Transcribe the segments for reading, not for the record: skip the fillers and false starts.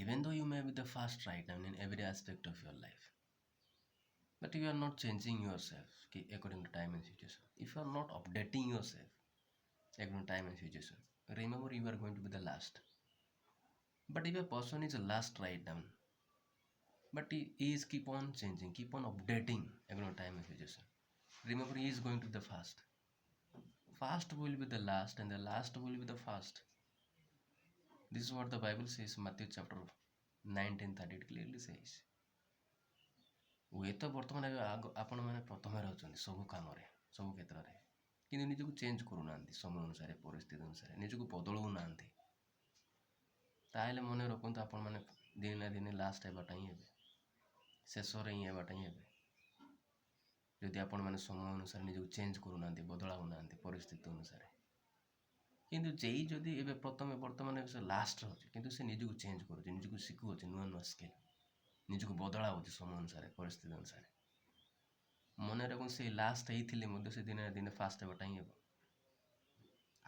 Even though you may be the first right now in every aspect of your life, but you are not changing yourself according to time and situation. If you are not updating yourself according to time and situation, remember you are going to be the last. But if a person is the last right now, but he is keep on changing, keep on updating according to time and situation, remember he is going to be the first. First will be the last, and the last will be the first. This is what the Bible says, Matthew chapter 19:30, it clearly says. ହୁଏତ ବର୍ତ୍ତମାନ ଏବେ ଆପଣମାନେ ପ୍ରଥମରେ ଅଛନ୍ତି ସବୁ କାମରେ, ସବୁ କ୍ଷେତ୍ରରେ, କିନ୍ତୁ ନିଜକୁ ଚେଞ୍ଜ କରୁନାହାନ୍ତି ସମୟ ଅନୁସାରେ, ପରିସ୍ଥିତି ଅନୁସାରେ ନିଜକୁ ବଦଳଉନାହାନ୍ତି। ତାହେଲେ ମନେ ରଖନ୍ତୁ ଆପଣମାନେ ଦିନେ ନା ଦିନେ ଲାଷ୍ଟ ହେବାଟା ହିଁ ହେବେ, ଶେଷରେ ହିଁ ହେବାଟା ହିଁ ହେବେ। ଯଦି ଆପଣମାନେ ସମୟ ଅନୁସାରେ ନିଜକୁ ଚେଞ୍ଜ କରୁନାହାନ୍ତି, ବଦଳାଉନାହାନ୍ତି ପରିସ୍ଥିତି ଅନୁସାରେ। କିନ୍ତୁ ଯେଇ ଯଦି ଏବେ ବର୍ତ୍ତମାନ ସେ ଲାଷ୍ଟରେ ଅଛି, କିନ୍ତୁ ସେ ନିଜକୁ ଚେଞ୍ଜ କରୁଛି, ନିଜକୁ ଶିଖୁଅଛି ନୂଆ ନୂଆ ସ୍କିଲ୍, ନିଜକୁ ବଦଳାଉଛି ସମୟ ଅନୁସାରେ, ପରିସ୍ଥିତି ଅନୁସାରେ। ମନେ ରଖନ୍ତୁ ସେଇ ଲାଷ୍ଟ ହେଇଥିଲେ ମଧ୍ୟ ସେ ଦିନେ ନା ଦିନେ ଫାଷ୍ଟ ହେବାଟା ହିଁ ହେବ।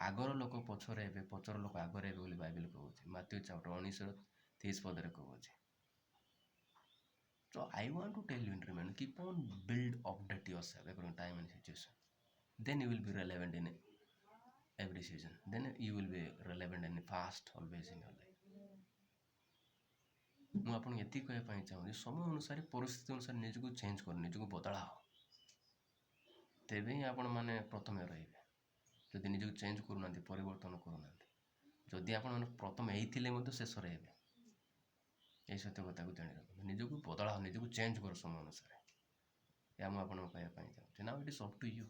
ଆଗର ଲୋକ ପଛରେ ହେବେ, ପଛର ଲୋକ ଆଗରେ ହେବେ ବୋଲି ବାଇବେଲ କହୁଛି, ମାଥ୍ୟୁ ଚାପ୍ଟର 19:30 କହୁଛି। So I want to tell you in reminder, keep on build update yourself according to time and situation. Then you will be relevant in every season. Then you will be relevant and fast always in your life. ମୁଁ ଆପଣଙ୍କୁ ଏତିକି କହିବା ପାଇଁ ଚାହୁଁଛି, ସମୟ ଅନୁସାରେ, ପରିସ୍ଥିତି ଅନୁସାରେ ନିଜକୁ ଚେଞ୍ଜ କର, ନିଜକୁ ବଦଳାଅ, ତେବେ ହିଁ ଆପଣମାନେ ପ୍ରଥମେ ରହିବେ। ଯଦି ନିଜକୁ ଚେଞ୍ଜ କରୁନାହାନ୍ତି, ପରିବର୍ତ୍ତନ କରୁନାହାନ୍ତି, ଯଦି ଆପଣମାନେ ପ୍ରଥମେ ହେଇଥିଲେ ମଧ୍ୟ ଶେଷରେ ହେବେ। এই ସତ୍ୟ କଥାକୁ ଜାଣି ରଖନ୍ତୁ, ନିଜକୁ ବଦଳାଅ, ନିଜକୁ ଚେଞ୍ଜ କର ସମୟ ଅନୁସାରେ। ଏହା ମୁଁ ଆପଣଙ୍କୁ କହିବା ପାଇଁ ଚାହୁଁଛି। Now it is up to you.